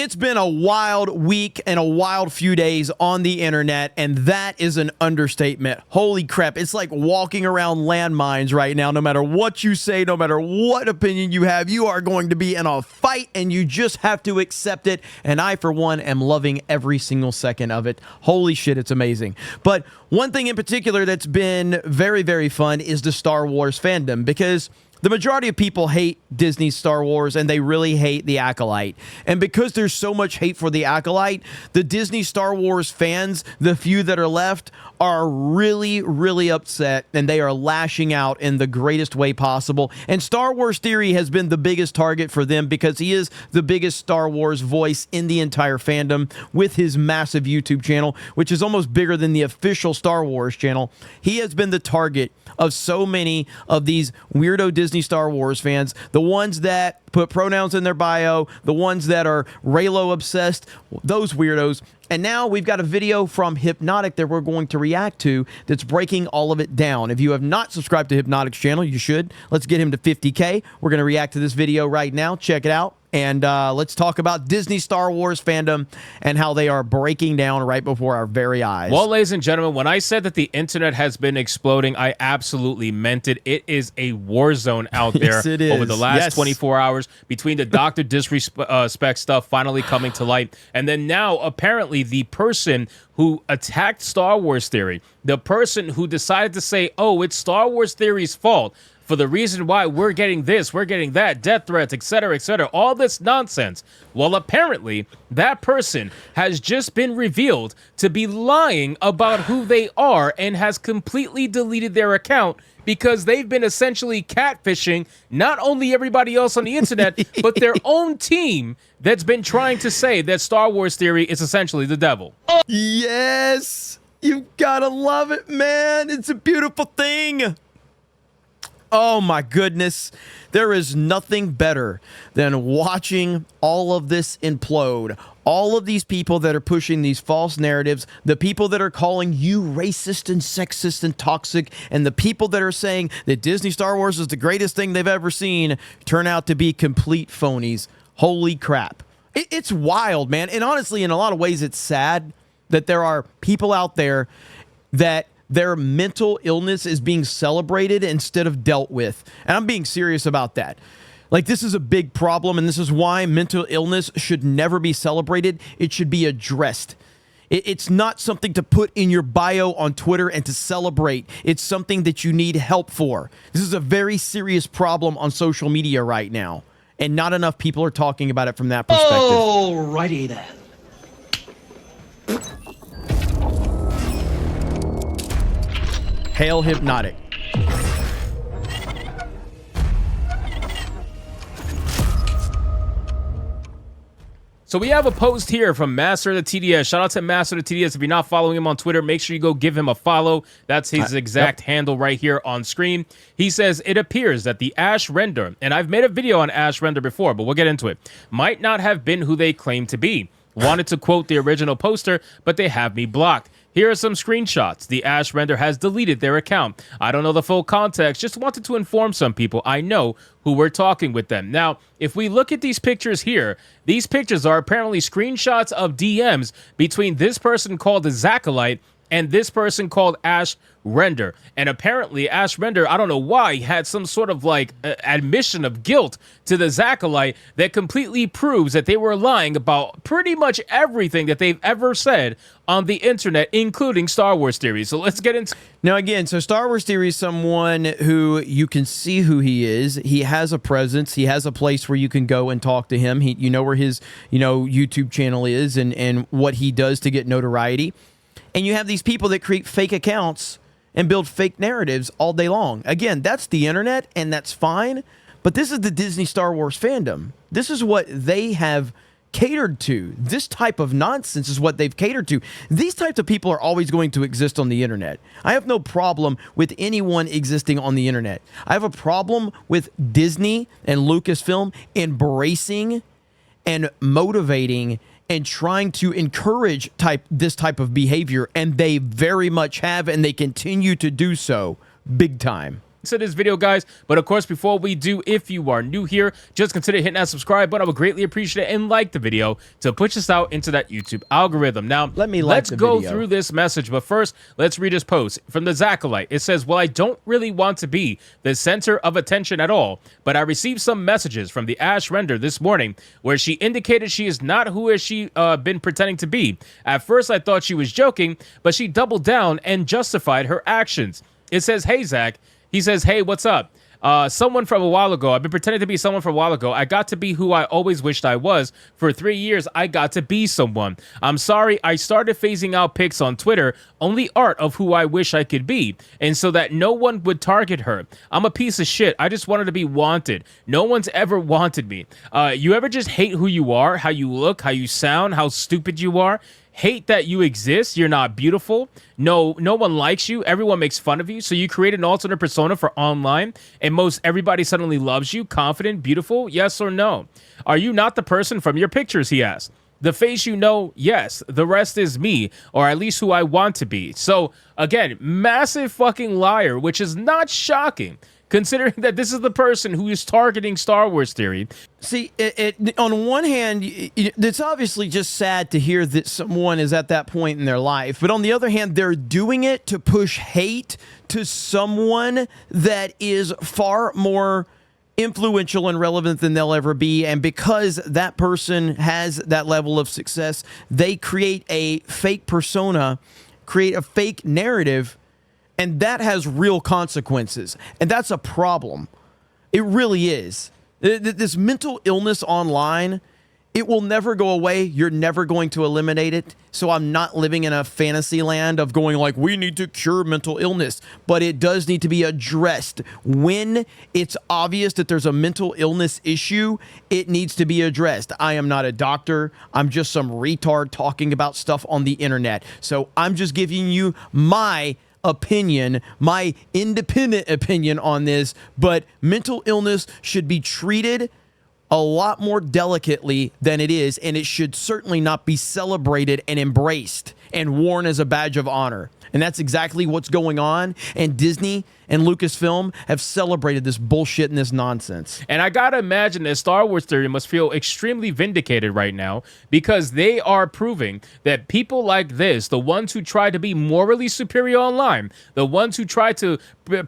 It's been a wild week and a wild few days on the internet, and that is an understatement. Holy crap, it's like walking around landmines right now. No matter what you say, no matter what opinion you have, you are going to be in a fight, and you just have to accept it. And I, for one, am loving every single second of it. Holy shit, it's amazing. But one thing in particular that's been very, very fun is the Star Wars fandom, because the majority of people hate Disney's Star Wars, and they really hate the Acolyte. And because there's so much hate for the Acolyte, the Disney Star Wars fans, the few that are left, are really, really upset, and they are lashing out in the greatest way possible. And Star Wars Theory has been the biggest target for them because he is the biggest Star Wars voice in the entire fandom with his massive YouTube channel, which is almost bigger than the official Star Wars channel. He has been the target of so many of these weirdo Disney Star Wars fans, the ones that put pronouns in their bio, the ones that are Reylo obsessed, those weirdos. And now we've got a video from Hypnotic that we're going to react to that's breaking all of it down. If you have not subscribed to Hypnotic's channel, you should. Let's get him to 50K. We're going to react to this video right now. Check it out. And let's talk about Disney Star Wars fandom and how they are breaking down right before our very eyes. Well, ladies and gentlemen, when I said that the internet has been exploding, I absolutely meant it. It is a war zone out there. Yes, it is. Over the last 24 hours between the Dr. Disrespect stuff finally coming to light. And then now, apparently, the person who attacked Star Wars Theory, the person who decided to say, oh, it's Star Wars Theory's fault for the reason why we're getting this, we're getting that, death threats, etc., all this nonsense. Well, apparently, that person has just been revealed to be lying about who they are and has completely deleted their account because they've been essentially catfishing not only everybody else on the internet, but their own team that's been trying to say that Star Wars Theory is essentially the devil. Yes! You gotta love it, man! It's a beautiful thing! Oh my goodness, there is nothing better than watching all of this implode. All of these people that are pushing these false narratives, the people that are calling you racist and sexist and toxic, and the people that are saying that Disney Star Wars is the greatest thing they've ever seen, turn out to be complete phonies. Holy crap. It's wild, man. And honestly, in a lot of ways, it's sad that there are people out there that their mental illness is being celebrated instead of dealt with. And I'm being serious about that. Like, this is a big problem, and this is why mental illness should never be celebrated. It should be addressed. It's not something to put in your bio on Twitter and to celebrate. It's something that you need help for. This is a very serious problem on social media right now, and not enough people are talking about it from that perspective. Alrighty then. Hail Hypnotic. So we have a post here from Master of the TDS. Shout out to Master of the TDS. If you're not following him on Twitter, make sure you go give him a follow. That's his exact handle right here on screen. He says, it appears that the Ash render, and I've made a video on Ash render before, but we'll get into it, might not have been who they claim to be. Wanted to quote the original poster, but they have me blocked. Here are some screenshots. The Ash render has deleted their account. I don't know the full context, just wanted to inform some people I know who were talking with them. Now, if we look at these pictures here, these pictures are apparently screenshots of DMs between this person called the Acolyte and this person called Ash Render. And apparently Ash Render, I don't know why, had some sort of like admission of guilt to the Acolyte that completely proves that they were lying about pretty much everything that they've ever said on the internet, including Star Wars Theory. So let's get into... Now again, so Star Wars Theory is someone who you can see who he is. He has a presence. He has a place where you can go and talk to him. You know where his, YouTube channel is and what he does to get notoriety. And you have these people that create fake accounts and build fake narratives all day long. Again, that's the internet, and that's fine. But this is the Disney Star Wars fandom. This is what they have catered to. This type of nonsense is what they've catered to. These types of people are always going to exist on the internet. I have no problem with anyone existing on the internet. I have a problem with Disney and Lucasfilm embracing and motivating and trying to encourage this type of behavior, and they very much have, and they continue to do so big time. to this video, guys. But of course, before we do, if you are new here, just consider hitting that subscribe button. I would greatly appreciate it, and like the video to push us out into that YouTube algorithm. Now, let's go through this message, but first, let's read this post from the Acolyte. It says, well, I don't really want to be the center of attention at all, but I received some messages from the Ash Render this morning where she indicated she is not who has she been pretending to be. At first, I thought she was joking, but she doubled down and justified her actions. It says, hey, Zach. He says, hey, what's up? Someone from a while ago. I've been pretending to be someone for a while ago. I got to be who I always wished I was. For 3 years, I got to be someone. I'm sorry, I started phasing out pics on Twitter, only art of who I wish I could be, and so that no one would target her. I'm a piece of shit. I just wanted to be wanted. No one's ever wanted me. You ever just hate who you are, how you look, how you sound, how stupid you are? Hate that you exist, you're not beautiful, no one likes you, everyone makes fun of you, so you create an alternate persona for online, and most everybody suddenly loves you, confident, beautiful, yes or no? Are you not the person from your pictures, he asked. The face you know, yes, the rest is me, or at least who I want to be. So, again, massive fucking liar, which is not shocking, considering that this is the person who is targeting Star Wars Theory. See, on one hand, it's obviously just sad to hear that someone is at that point in their life. But on the other hand, they're doing it to push hate to someone that is far more influential and relevant than they'll ever be. And because that person has that level of success, they create a fake persona, create a fake narrative, and that has real consequences. And that's a problem. It really is. This mental illness online, it will never go away. You're never going to eliminate it. So I'm not living in a fantasy land of going like, we need to cure mental illness. But it does need to be addressed. When it's obvious that there's a mental illness issue, it needs to be addressed. I am not a doctor. I'm just some retard talking about stuff on the internet. So I'm just giving you my opinion, my independent opinion on this, but mental illness should be treated a lot more delicately than it is, and it should certainly not be celebrated and embraced and worn as a badge of honor. And that's exactly what's going on, and Disney and Lucasfilm have celebrated this bullshit and this nonsense. And I gotta imagine that Star Wars Theory must feel extremely vindicated right now, because they are proving that people like this, the ones who try to be morally superior online, the ones who try to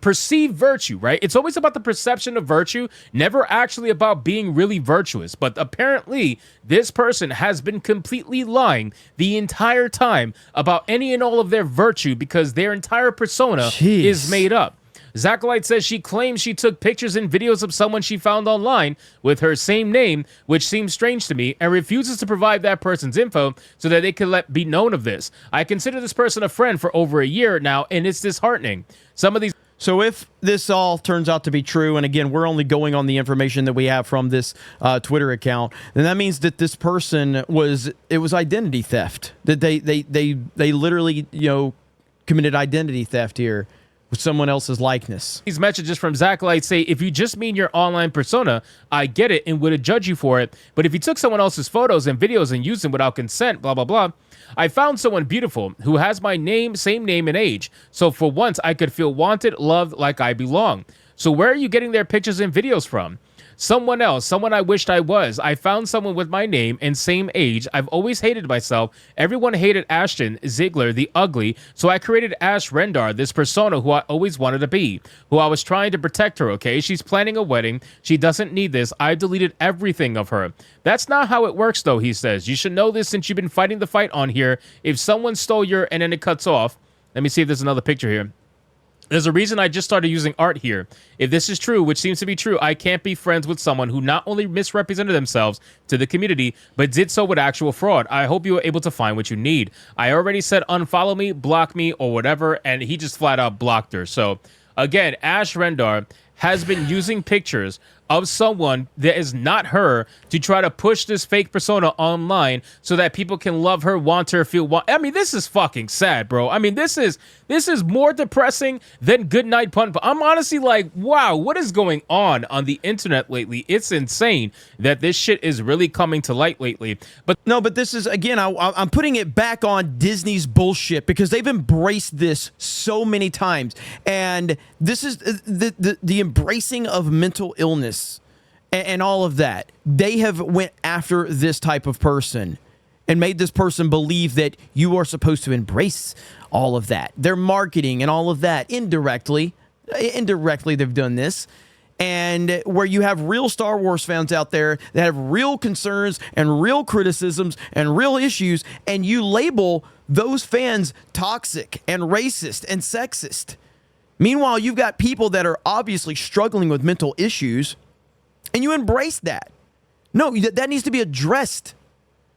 perceive virtue, right? It's always about the perception of virtue, never actually about being really virtuous. But apparently, this person has been completely lying the entire time about any and all of their virtue, because their entire persona is made up. Acolyte says she claims she took pictures and videos of someone she found online with her same name, which seems strange to me, and refuses to provide that person's info so that they can be known of this. I consider this person a friend for over a year now, and it's disheartening. Some of these... So if this all turns out to be true, and again, we're only going on the information that we have from this Twitter account, then that means that this person was identity theft. That they literally, committed identity theft here with someone else's likeness. These messages from Acolyte say, if you just mean your online persona, I get it and would judge you for it. But if you took someone else's photos and videos and used them without consent, blah, blah, blah. I found someone beautiful who has my name, same name and age. So for once, I could feel wanted, loved, like I belong. So where are you getting their pictures and videos from? Someone else, someone I wished I was. I found someone with my name and same age. I've always hated myself. Everyone hated Ashton Ziegler, the ugly, so I created Ash Rendar, this persona who I always wanted to be, who I was trying to protect her, okay? She's planning a wedding. She doesn't need this. I deleted everything of her. That's not how it works, though, he says. You should know this since you've been fighting the fight on here. If someone stole your... And then it cuts off. Let me see if there's another picture here. There's a reason I just started using art here. If this is true, which seems to be true, I can't be friends with someone who not only misrepresented themselves to the community, but did so with actual fraud. I hope you are able to find what you need. I already said unfollow me, block me, or whatever, and he just flat out blocked her. So, again, Ash Rendar has been using pictures of someone that is not her to try to push this fake persona online so that people can love her, want her, I mean, this is fucking sad, bro. I mean, this is more depressing than Goodnight Pun. I'm honestly like, wow, what is going on the internet lately? It's insane that this shit is really coming to light lately. But no, but this is, again, I'm putting it back on Disney's bullshit because they've embraced this so many times. And this is the embracing of mental illness and all of that. They have went after this type of person and made this person believe that you are supposed to embrace all of that. Their marketing and all of that indirectly they've done this. And where you have real Star Wars fans out there that have real concerns and real criticisms and real issues, and you label those fans toxic and racist and sexist. Meanwhile, you've got people that are obviously struggling with mental issues, and you embrace that. No, that needs to be addressed.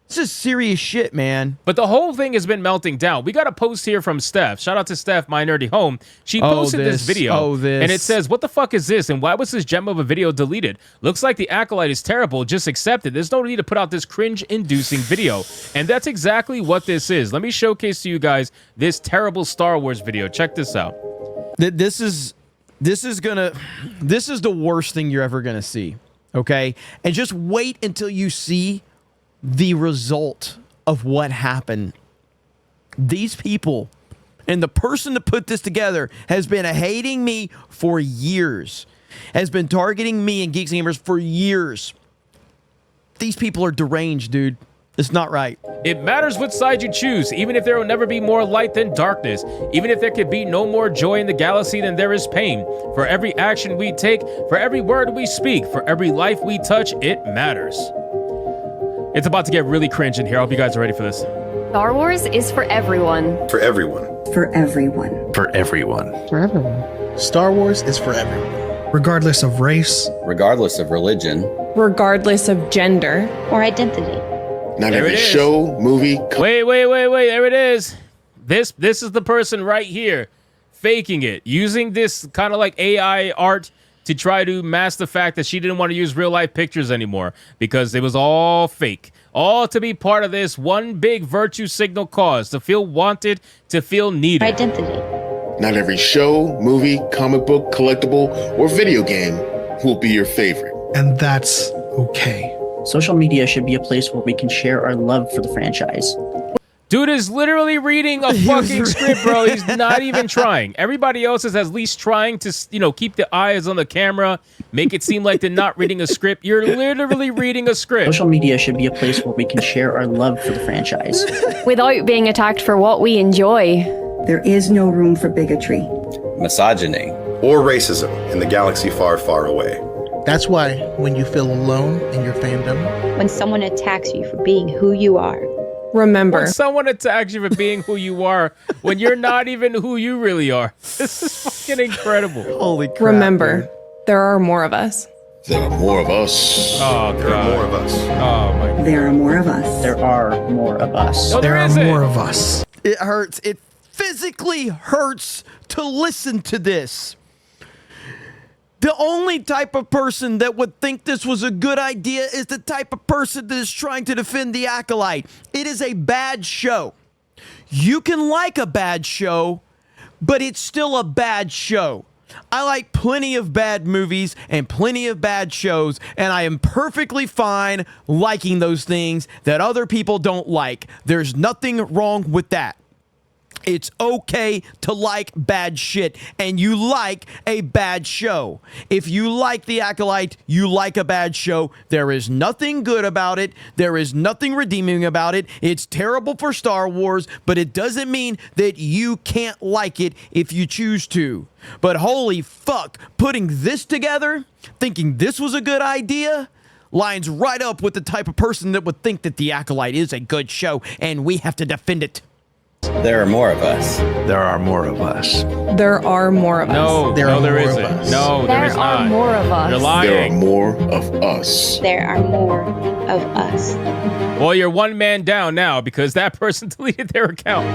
This is serious shit, man. But the whole thing has been melting down. We got a post here from Steph. Shout out to Steph, my nerdy home. She posted this video, and it says, what the fuck is this? And why was this gem of a video deleted? Looks like the Acolyte is terrible. Just accept it. There's no need to put out this cringe-inducing video. And that's exactly what this is. Let me showcase to you guys this terrible Star Wars video. Check this out. This is the worst thing you're ever gonna see. Okay? And just wait until you see the result of what happened. These people and the person that put this together has been hating me for years, has been targeting me and Geeks Gamers for years. These people are deranged, dude. It's not right. It matters which side you choose, even if there will never be more light than darkness, even if there could be no more joy in the galaxy than there is pain. For every action we take, for every word we speak, for every life we touch, it matters. It's about to get really cringe in here. I hope you guys are ready for this. Star Wars is for everyone. For everyone. For everyone. For everyone. For everyone. Star Wars is for everyone. Regardless of race. Regardless of religion. Regardless of gender. Or identity. Not every show, movie. Wait. There it is. This is the person right here faking it. Using this kind of like AI art to try to mask the fact that she didn't want to use real life pictures anymore because it was all fake. All to be part of this one big virtue signal cause, to feel wanted, to feel needed. Identity. Not every show, movie, comic book, collectible, or video game will be your favorite. And that's okay. Social media should be a place where we can share our love for the franchise. Dude is literally reading a fucking script, bro. He's not even trying. Everybody else is at least trying to, keep the eyes on the camera, make it seem like they're not reading a script. You're literally reading a script. Social media should be a place where we can share our love for the franchise. Without being attacked for what we enjoy. There is no room for bigotry, Misogyny. Or racism in the galaxy far, far away. That's why when you feel alone in your fandom, When someone attacks you for being who you are. Remember, when someone attacks you for being who you are, when you're not even who you really are. This is fucking incredible. Holy crap. remember, dude. there are more of us. There are more of us. Oh, There are God. more of us. Oh, my God. there are more of us. There are more of us. No, there are isn't. more of us. It hurts. It physically hurts to listen to this. The only type of person that would think this was a good idea is the type of person that is trying to defend the Acolyte. It is a bad show. You can like a bad show, but it's still a bad show. I like plenty of bad movies and plenty of bad shows, and I am perfectly fine liking those things that other people don't like. There's nothing wrong with that. It's okay to like bad shit, and you like a bad show. If you like The Acolyte, you like a bad show. There is nothing good about it. There is nothing redeeming about it. It's terrible for Star Wars, but it doesn't mean that you can't like it if you choose to. But holy fuck, putting this together, thinking this was a good idea, lines right up with the type of person that would think that The Acolyte is a good show, and we have to defend it. There are more of us. There are more of us. There are more of us. No, There no, are there more of isn't. us. No, there is are not. more of us. You're There are lying. more of us. There are more of us. Well, you're one man down now because that person deleted their account.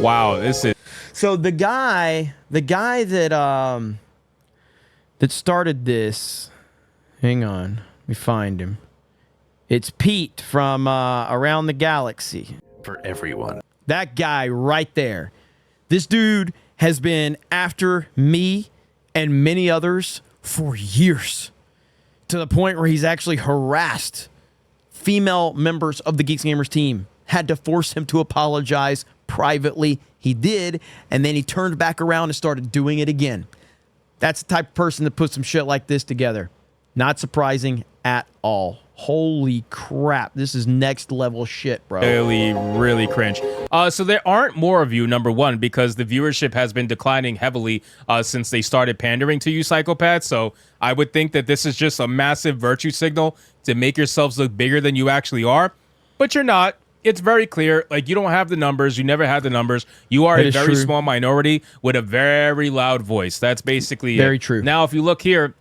Wow, this is So the guy that started this, hang on, let me find him. It's Pete from Around the Galaxy. For everyone. That guy right there. This dude has been after me and many others for years, to the point where he's actually harassed female members of the Geeks Gamers team. Had to force him to apologize privately. He did, and then he turned back around and started doing it again. That's the type of person that puts some shit like this together. Not surprising at all. Holy crap. This is next level shit, bro. Really cringe. So there aren't more of you, number one, because the viewership has been declining heavily since they started pandering to you psychopaths. So I would think that this is just a massive virtue signal to make yourselves look bigger than you actually are. But you're not. It's very clear. Like, you don't have the numbers. You never had the numbers. You are a very small minority with a very loud voice. That's basically very true. Now, if you look here,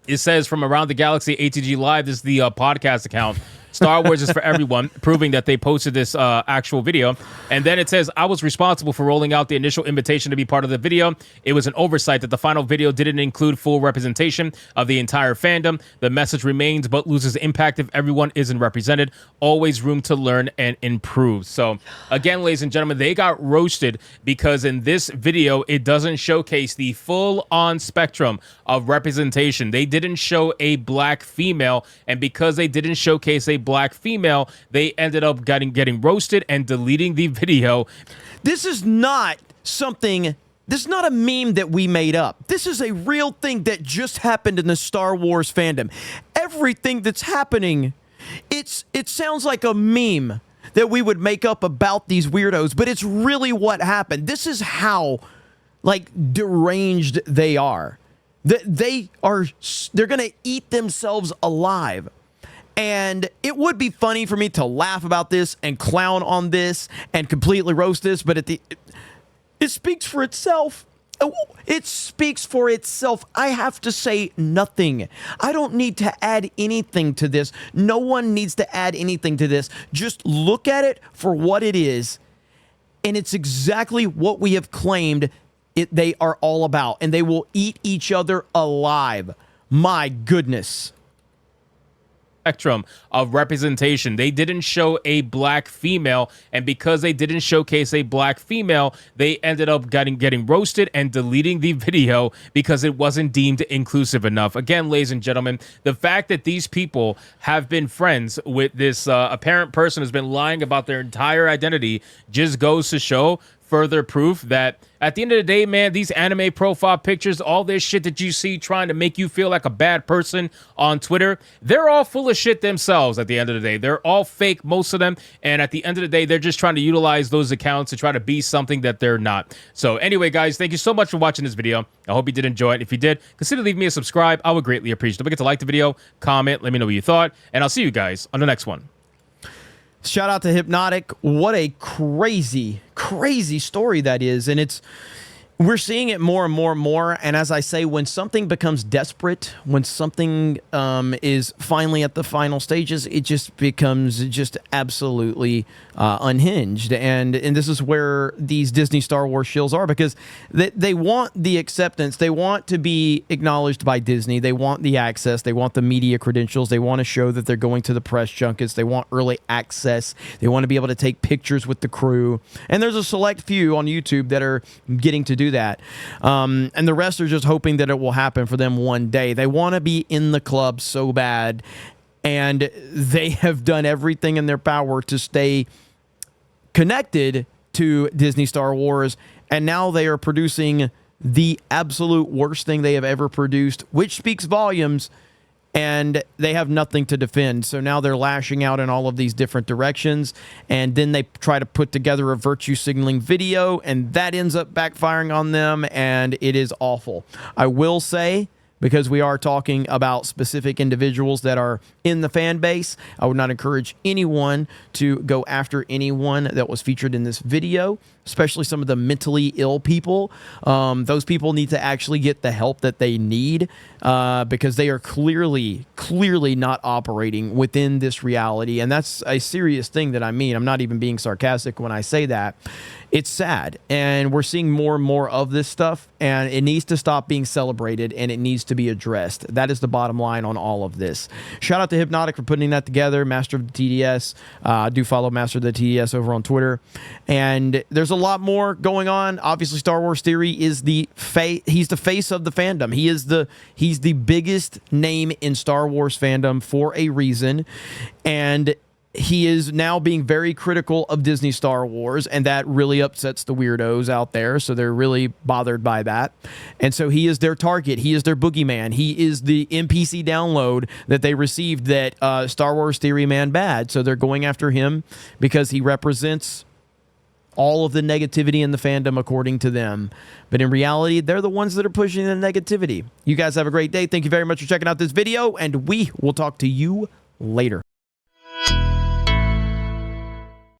it says from Around the Galaxy ATG Live. This is the podcast account. Star Wars is for everyone, proving that they posted this actual video. And then it says, I was responsible for rolling out the initial invitation to be part of the video. It was an oversight that the final video didn't include full representation of the entire fandom. The message remains but loses impact if everyone isn't represented. Always room to learn and improve. So again, ladies and gentlemen, they got roasted because in this video, it doesn't showcase the full-on spectrum of representation. They didn't show a black female, and because they didn't showcase a black female, they ended up getting roasted and deleting the video. This is not something, this is not a meme that we made up. This is a real thing that just happened in the Star Wars fandom. Everything that's happening, it sounds like a meme that we would make up about these weirdos, but it's really what happened. This is how, like, deranged they are. They're going to eat themselves alive. And it would be funny for me to laugh about this and clown on this and completely roast this, but it speaks for itself. It speaks for itself. I have to say nothing. I don't need to add anything to this. No one needs to add anything to this. Just look at it for what it is. And it's exactly what we have claimed they are all about. And they will eat each other alive. My goodness. Spectrum of representation. They didn't show a black female, and because they didn't showcase a black female, they ended up getting roasted and deleting the video because it wasn't deemed inclusive enough. Again, ladies and gentlemen, the fact that these people have been friends with this apparent person who's been lying about their entire identity just goes to show further proof that at the end of the day, man, these anime profile pictures, all this shit that you see trying to make you feel like a bad person on Twitter, they're all full of shit themselves at the end of the day. They're all fake, most of them. And at the end of the day, they're just trying to utilize those accounts to try to be something that they're not. So anyway, guys, thank you so much for watching this video. I hope you did enjoy it. If you did, consider leaving me a subscribe. I would greatly appreciate it. Don't forget to like the video, comment, let me know what you thought, and I'll see you guys on the next one. Shout out to Hypnotic. What a crazy story that is. And we're seeing it more and more and more. And as I say, when something becomes desperate, when something is finally at the final stages, it just becomes just absolutely unhinged. And this is where these Disney Star Wars shills are, because they want the acceptance. They want to be acknowledged by Disney. They want the access. They want the media credentials. They want to show that they're going to the press junkets. They want early access. They want to be able to take pictures with the crew. And there's a select few on YouTube that are getting to do that. And the rest are just hoping that it will happen for them one day. They want to be in the club so bad, and they have done everything in their power to stay connected to Disney Star Wars, and now they are producing the absolute worst thing they have ever produced, which speaks volumes, and they have nothing to defend. So now they're lashing out in all of these different directions, and then they try to put together a virtue signaling video, and that ends up backfiring on them, and it is awful. I will say, because we are talking about specific individuals that are in the fan base, I would not encourage anyone to go after anyone that was featured in this video. especially some of the mentally ill people. Those people need to actually get the help that they need because they are clearly not operating within this reality. And that's a serious thing that I mean. I'm not even being sarcastic when I say that. It's sad, and we're seeing more and more of this stuff, and it needs to stop being celebrated, and it needs to be addressed. That is the bottom line on all of this. Shout out to Hypnotic for putting that together, Master of the TDS. Do follow Master of the TDS over on Twitter. And there's a lot more going on. Obviously, Star Wars Theory is he's the face of the fandom. He's the biggest name in Star Wars fandom for a reason, and he is now being very critical of Disney Star Wars, and that really upsets the weirdos out there, so they're really bothered by that. And so he is their target. He is their boogeyman. He is the NPC download that they received that Star Wars Theory man bad, so they're going after him because he represents all of the negativity in the fandom according to them. But in reality, they're the ones that are pushing the negativity. You guys have a great day. Thank you very much for checking out this video, and we will talk to you later.